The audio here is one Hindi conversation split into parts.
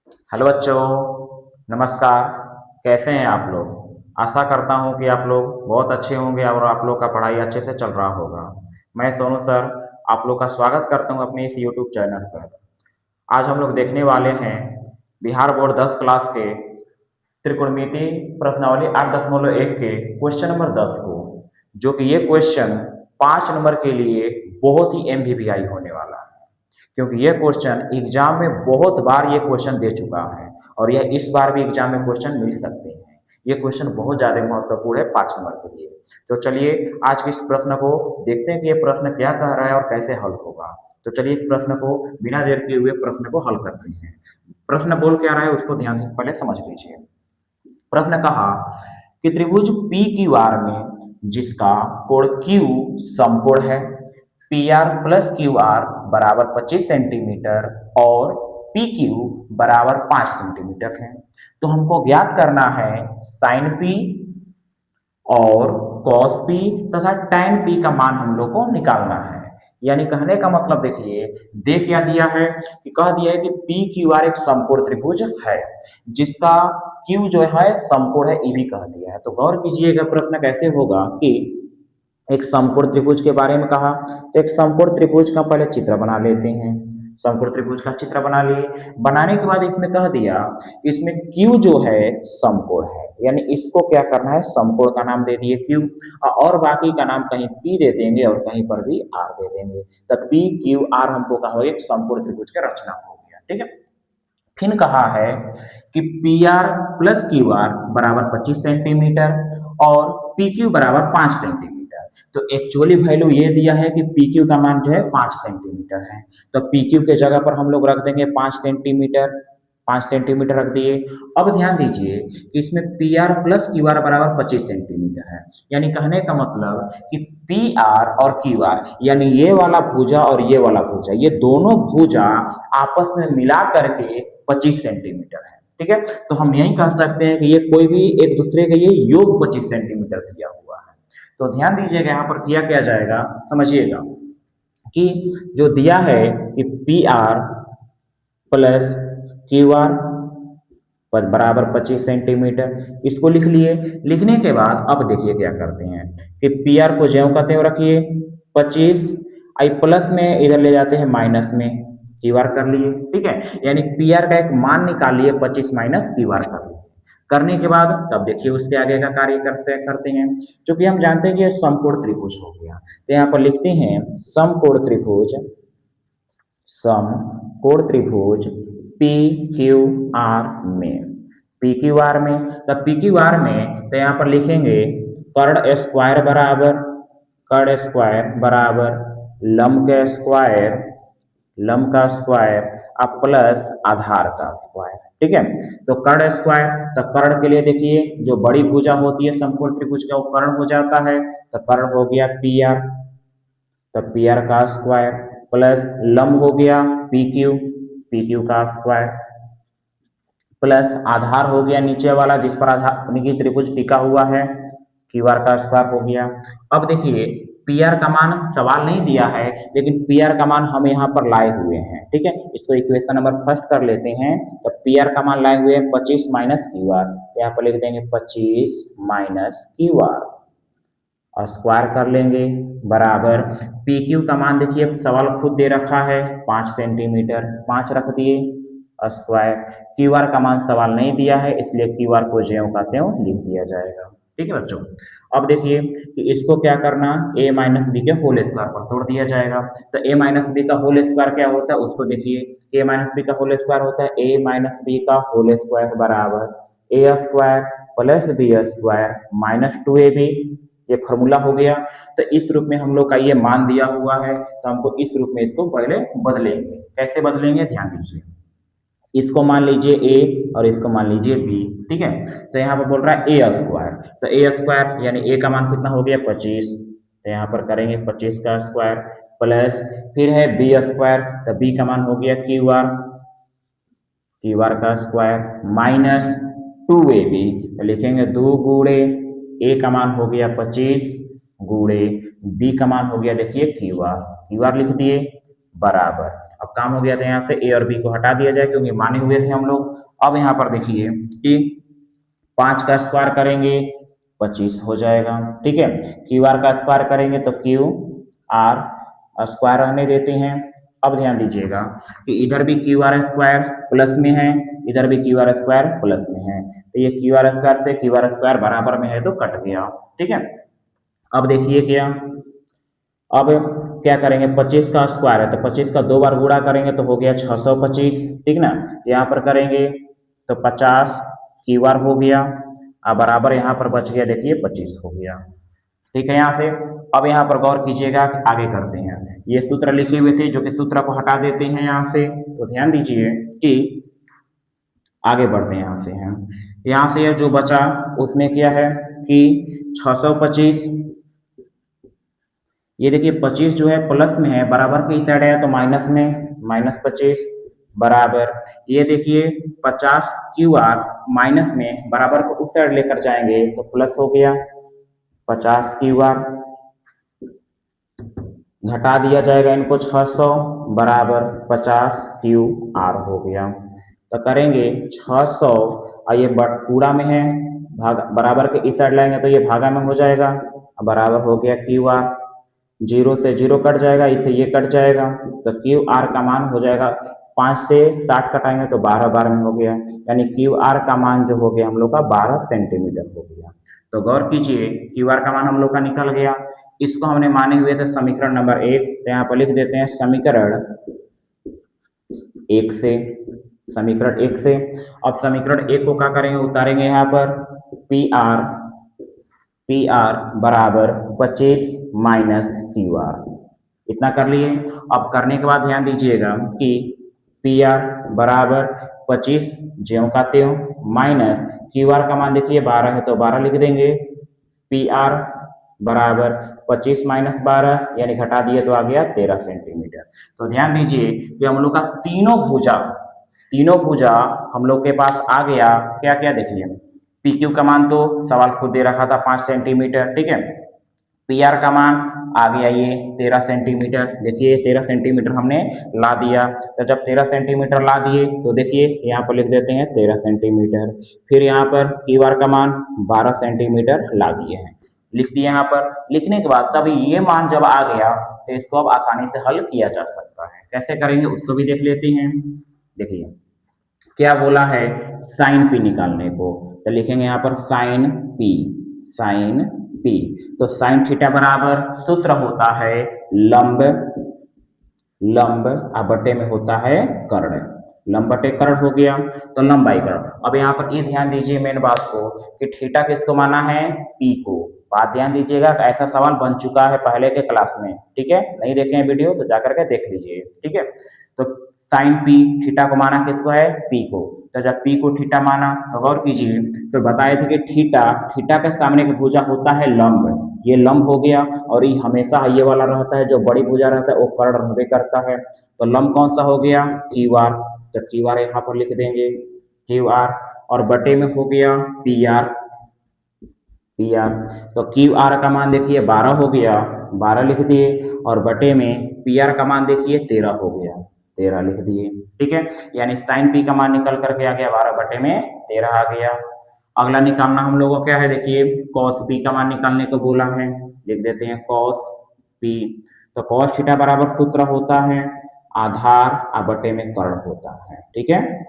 हेलो बच्चों, नमस्कार। कैसे हैं आप लोग? आशा करता हूं कि आप लोग बहुत अच्छे होंगे और आप लोग का पढ़ाई अच्छे से चल रहा होगा। मैं सोनू सर आप लोग का स्वागत करता हूं अपने इस यूट्यूब चैनल पर। आज हम लोग देखने वाले हैं बिहार बोर्ड 10 क्लास के त्रिकोणमिति प्रश्नावली 8.1 के क्वेश्चन नंबर 10 को, जो कि ये क्वेश्चन 5 नंबर के लिए बहुत ही एमवीवीआई होने वाला है, क्योंकि यह क्वेश्चन एग्जाम में बहुत बार ये क्वेश्चन दे चुका है और यह इस बार भी एग्जाम में क्वेश्चन मिल सकते हैं। ये क्वेश्चन बहुत ज्यादा महत्वपूर्ण है 5 नंबर के लिए। तो चलिए आज के इस प्रश्न को देखते हैं कि ये प्रश्न क्या कह रहा है और कैसे हल होगा। तो चलिए इस प्रश्न को बिना देर किए हुए प्रश्न को हल करते हैं। प्रश्न बोल क्या रहा है उसको ध्यान से पहले समझ लीजिए। प्रश्न कहा कि त्रिभुज पी क्यू आर में जिसका कोण क्यू समकोण है, P R plus Q R बराबर 25 सेंटीमीटर और पी क्यू बराबर 5 सेंटीमीटर है। तो हमको ज्ञात करना है साइन पी और कॉस पी तथा टैन पी का मान हम लोग को निकालना है। यानी कहने का मतलब देखिए, दे क्या दिया है कि कह दिया है कि पी क्यू आर एक समकोण त्रिभुज है जिसका क्यू जो है समकोण है, ई भी कह दिया है। तो गौर कीजिएगा प्रश्न कैसे होगा कि एक समकोण त्रिभुज के बारे में कहा, तो एक समकोण त्रिभुज का पहले चित्र बना लेते हैं। समकोण त्रिभुज का चित्र बना लिए, बनाने के बाद इसमें कह दिया कि इसमें Q जो है समकोण है, यानी इसको क्या करना है, समकोण का नाम दे दिए Q, और बाकी का नाम कहीं P दे देंगे और कहीं पर भी R दे देंगे। तब P Q R हमको कहा हो एक समकोण त्रिभुज का रचना हो गया। ठीक है, फिर कहा है कि P R plus Q R बराबर 25 सेंटीमीटर और पी क्यू बराबर 5 सेंटीमीटर। तो एक्चुअली वैल्यू ये दिया है कि पी क्यू का मान जो है 5 सेंटीमीटर है। तो पी क्यू के जगह पर हम लोग रख देंगे 5 सेंटीमीटर, 5 सेंटीमीटर रख दिए। अब ध्यान दीजिए कि इसमें P R plus Q R बराबर 25 सेंटीमीटर है, यानी कहने का मतलब कि पी आर और क्यू आर यानी ये वाला भुजा और ये वाला भुजा, ये दोनों भुजा आपस में मिला करके 25 सेंटीमीटर है। ठीक है, तो हम यही कह सकते हैं कि ये कोई भी एक दूसरे के ये योग 25 सेंटीमीटर दिया हुआ है। तो ध्यान दीजिएगा यहाँ पर किया क्या जाएगा, समझिएगा कि जो दिया है कि P R plus Q R बराबर 25 सेंटीमीटर, इसको लिख लिए। लिखने के बाद अब देखिए क्या करते हैं कि पी आर को ज्यों का त्यों रखिए 25, आई प्लस में इधर ले जाते हैं माइनस में, क्यू आर कर लिए। ठीक है, यानी पी आर का एक मान निकालिए 25 माइनस क्यू आर कर लिए। करने के बाद तब देखिए उसके आगे का कार्य करते हैं। क्योंकि हम जानते हैं कि यह समकोण त्रिभुज हो गया, तो यहाँ पर लिखते हैं समकोण त्रिभुज, समकोण त्रिभुज पी क्यू आर में, पी क्यू आर में, तो पी क्यू आर में तो यहाँ पर लिखेंगे कर्ण स्क्वायर बराबर, कर्ण स्क्वायर बराबर लंब का स्क्वायर, लंब का स्क्वायर अब प्लस आधार का स्क्वायर। ठीक है, तो कर्ण स्क्वायर, तो कर्ण के लिए देखिए जो बड़ी भुजा होती है समकोण त्रिभुज का वो कर्ण हो जाता है, तो कर्ण हो गया पी आर, तो पी आर का स्क्वायर प्लस लंब हो गया पी क्यू, पी क्यू का स्क्वायर प्लस आधार हो गया नीचे वाला जिस पर आधार की त्रिभुज टिका हुआ है, क्यू आर का स्क्वायर हो गया। अब देखिए पी आर का मान सवाल नहीं दिया है, लेकिन पी आर का मान हम यहाँ पर लाए हुए हैं। ठीक है, इसको इक्वेशन नंबर फर्स्ट कर लेते हैं। तो पी आर का मान लाए हुए हैं 25 माइनस क्यू आर, यहाँ पर लिख देंगे 25 माइनस क्यू आर और स्क्वायर कर लेंगे बराबर पी क्यू का मान देखिए सवाल खुद दे रखा है 5 सेंटीमीटर, 5 रख दिए स्क्वायर। क्यू आर का मान सवाल नहीं दिया है इसलिए क्यू आर को ज्यों का त्यों लिख दिया जाएगा। ठीक है बच्चों, अब देखिए कि इसको क्या करना, ए माइनस बी के होल स्क्वायर पर तोड़ दिया जाएगा। तो ए माइनस बी का होल स्क्वायर क्या होता है उसको देखिए, ए माइनस बी का होल स्क्वायर होता है ए माइनस बी का होल स्क्वायर बराबर A square plus B square minus 2ab, ये फॉर्मूला हो गया। तो इस रूप में हम लोग का ये मान दिया हुआ है, तो हमको इस रूप में इसको पहले बदलेंगे। कैसे बदलेंगे ध्यान दीजिए, इसको मान लीजिए ए और इसको मान लीजिए बी। ठीक है, तो यहाँ पर बोल रहा है ए स्क्वायर, तो ए स्क्वायर यानी ए का मान कितना हो गया 25, तो यहाँ पर करेंगे 25 का स्क्वायर प्लस फिर है बी स्क्वायर, तो बी का मान हो गया क्यू आर, क्यू आर का स्क्वायर माइनस 2ab, तो लिखेंगे 2 गुणे ए का मान हो गया 25 गुणे बी का मान हो गया देखिए क्यू आर, क्यू आर लिख दिए बराबर। अब काम हो गया तो यहाँ से ए और बी को हटा दिया जाए क्योंकि माने हुए थे हम लोग। अब यहाँ पर देखिए कि 5 का स्क्वायर करेंगे 25 हो जाएगा, ठीक है। क्यू आर का स्क्वायर करेंगे तो क्यू आर स्क्वायर रहने देते हैं। अब ध्यान दीजिएगा कि इधर भी क्यू आर स्क्वायर प्लस में है, इधर भी क्यू आर स्क्वायर प्लस में है, तो ये क्यू आर स्क्वायर से क्यू आर स्क्वायर बराबर में है तो कट गया, ठीक है। अब देखिए क्या, अब क्या करेंगे, 25 का स्क्वायर है तो 25 का 2 बार गुणा करेंगे तो हो गया 625, ठीक ना। यहाँ पर करेंगे तो 50 क्यू आर हो गया, अब बराबर यहाँ पर बच गया देखिए 25 हो गया, ठीक है। यहाँ से अब यहाँ पर गौर कीजिएगा कि आगे करते हैं, ये सूत्र लिखे हुए थे जो कि सूत्र को हटा देते हैं यहाँ से, तो ध्यान दीजिए कि आगे बढ़ते हैं। यहाँ से जो बचा उसमें क्या है कि 625, ये देखिए 25 जो है प्लस में है, बराबर की साइड है तो माइनस में, -25 बराबर, ये देखिए 50 क्यू आर माइनस में, बराबर को उस साइड लेकर जाएंगे तो प्लस हो गया 50 क्यू आर, घटा दिया जाएगा इनको 600 बराबर 50 क्यू आर हो गया। तो करेंगे 600 और ये पूरा में है, भाग बराबर के इस साइड लाएंगे तो ये भागा में हो जाएगा, बराबर हो गया क्यू आर, 0 से 0 कट जाएगा, इससे ये कट जाएगा तो क्यू आर का मान हो जाएगा 5 से 60 कटाएंगे तो 12 में हो गया, यानी क्यू आर का मान जो हो गया हम लोग का 12 सेंटीमीटर हो गया। तो गौर कीजिए क्यू आर का मान हम लोग का निकल गया। इसको हमने माने हुए थे समीकरण नंबर 1, तो यहाँ पर लिख देते हैं समीकरण 1 से, समीकरण 1 से। अब समीकरण 1 को क्या करेंगे, उतारेंगे यहाँ पर पी आर बराबर 25 माइनस क्यू आर, इतना कर लिए। अब करने के बाद ध्यान दीजिएगा कि पी आर बराबर 25 ज्यों का त्यों माइनस क्यू आर का मान देखिए 12 है तो 12 लिख देंगे, पी आर बराबर 25 माइनस 12 यानी घटा दिए तो आ गया 13 सेंटीमीटर। तो ध्यान दीजिए कि हम लोग का तीनों भुजा हम लोग के पास आ गया, क्या क्या देखिए, पी क्यू का मान तो सवाल खुद दे रखा था 5 सेंटीमीटर, ठीक है। पी आर का मान आ गया ये 13 सेंटीमीटर, देखिए 13 सेंटीमीटर हमने ला दिया। तो जब 13 सेंटीमीटर ला दिए तो देखिए यहाँ पर लिख देते हैं 13 सेंटीमीटर, फिर यहाँ पर क्यू आर का मान 12 सेंटीमीटर ला दिए हैं, लिख दिए। यहाँ पर लिखने के बाद तब ये मान जब आ गया तो इसको अब आसानी से हल किया जा सकता है। कैसे करेंगे उसको भी देख लेते हैं। देखिए क्या बोला है, साइन पी निकालने को, तो लिखेंगे यहाँ पर साइन पी, साइन पी। तो साइन थीटा बराबर सूत्र होता है लंब, लंब बटे में होता है कर्ण, लंब बटे कर्ण हो गया तो लंबाई कर्ण। अब यहाँ पर ये ध्यान दीजिए मेन बात को कि थीटा किसको माना है, पी को। बात ध्यान दीजिएगा, ऐसा सवाल बन चुका है पहले के क्लास में, ठीक है। नहीं देखे हैं वीडियो तो जाकर के देख लीजिए, ठीक है। तो साइन पी थीटा को माना किसको है, पी को। तो जब पी को थीटा माना तो गौर कीजिए, तो बताए थे कि थीटा के सामने की भुजा होता है लंब, ये लंब हो गया, और ये हमेशा ये वाला रहता है, जो बड़ी भुजा रहता है वो कर्ण रहबे करता है। तो लंब कौन सा हो गया, क्यू आर, तो क्यू आर यहाँ पर लिख देंगे क्यू आर, और बटे में हो गया पी आर, पी आर। तो क्यू आर का मान देखिए 12 हो गया, 12 लिख दिए, और बटे में पी आर का मान देखिए 13 हो गया, 13 लिख दिए, ठीक है। यानी साइन पी का मान निकल करके आ गया 12 बटे में 13 आ गया। अगला निकालना हम लोगों को क्या है, देखिए कॉस पी का मान निकालने को बोला है, लिख देते हैं कॉस पी। तो कॉस थीटा बराबर सूत्र होता है आधार बटे में कर्ण होता है, ठीक है।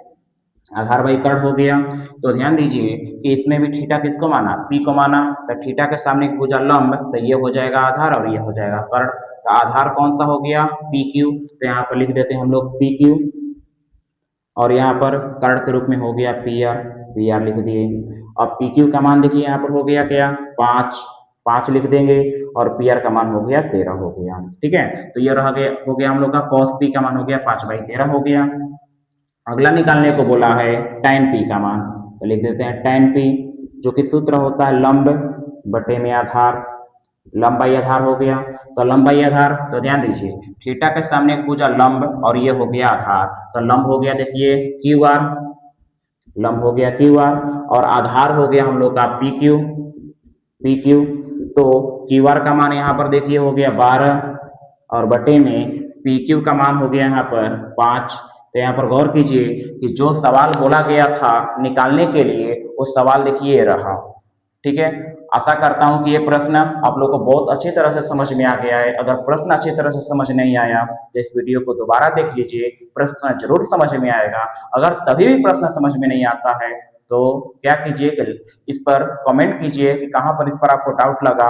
आधार बाई कर्ण हो गया। तो ध्यान दीजिए कि इसमें भी थीटा किसको माना, पी को माना, तो थीटा के सामने भुजा लंब, तो ये हो जाएगा आधार और ये हो जाएगा कर्ण। तो आधार कौन सा हो गया, पी क्यू, तो यहाँ पर लिख देते हैं हम लोग पी क्यू, और यहाँ पर कर्ण के रूप में हो गया पी आर, पी आर लिख दिए। अब पी क्यू का मान देखिए यहाँ पर हो गया क्या, 5 लिख देंगे, और पी आर का मान हो गया 13 हो गया, ठीक है। तो ये रह गया, हो गया हम लोग का कॉस पी का मान हो गया 5/13 हो गया। अगला निकालने को बोला है tan p का मान, तो लिख देते हैं tan p, जो कि सूत्र होता है लंब बटे में आधार, लंबाई आधार हो गया। तो लंबाई आधार, तो ध्यान दीजिए थीटा के सामने पूजा लंब और ये हो गया आधार, तो लंब हो गया देखिए क्यू आर, लंब हो गया क्यू आर, और आधार हो गया हम लोग का पी क्यू, पी क्यू। तो क्यू आर का मान यहाँ पर देखिए हो गया 12, और बटे में PQ का मान हो गया यहाँ पर 5। तो यहाँ पर गौर कीजिए कि जो सवाल बोला गया था निकालने के लिए वो सवाल देखिए ये रहा। ठीक है, आशा करता हूं कि ये प्रश्न आप लोग को बहुत अच्छी तरह से समझ में आ गया है। अगर प्रश्न अच्छी तरह से समझ नहीं आया तो इस वीडियो को दोबारा देख लीजिए, प्रश्न जरूर समझ में आएगा। अगर तभी भी प्रश्न समझ में नहीं आता है तो क्या कीजिए कि इस पर कमेंट कीजिए कि कहाँ पर इस पर आपको डाउट लगा।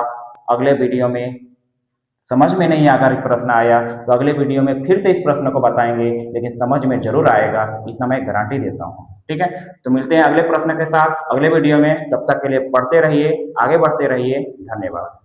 अगले वीडियो में समझ में नहीं अगर प्रश्न आया तो अगले वीडियो में फिर से इस प्रश्न को बताएंगे, लेकिन समझ में जरूर आएगा, इतना मैं गारंटी देता हूँ। ठीक है, तो मिलते हैं अगले प्रश्न के साथ अगले वीडियो में। तब तक के लिए पढ़ते रहिए, आगे बढ़ते रहिए। धन्यवाद।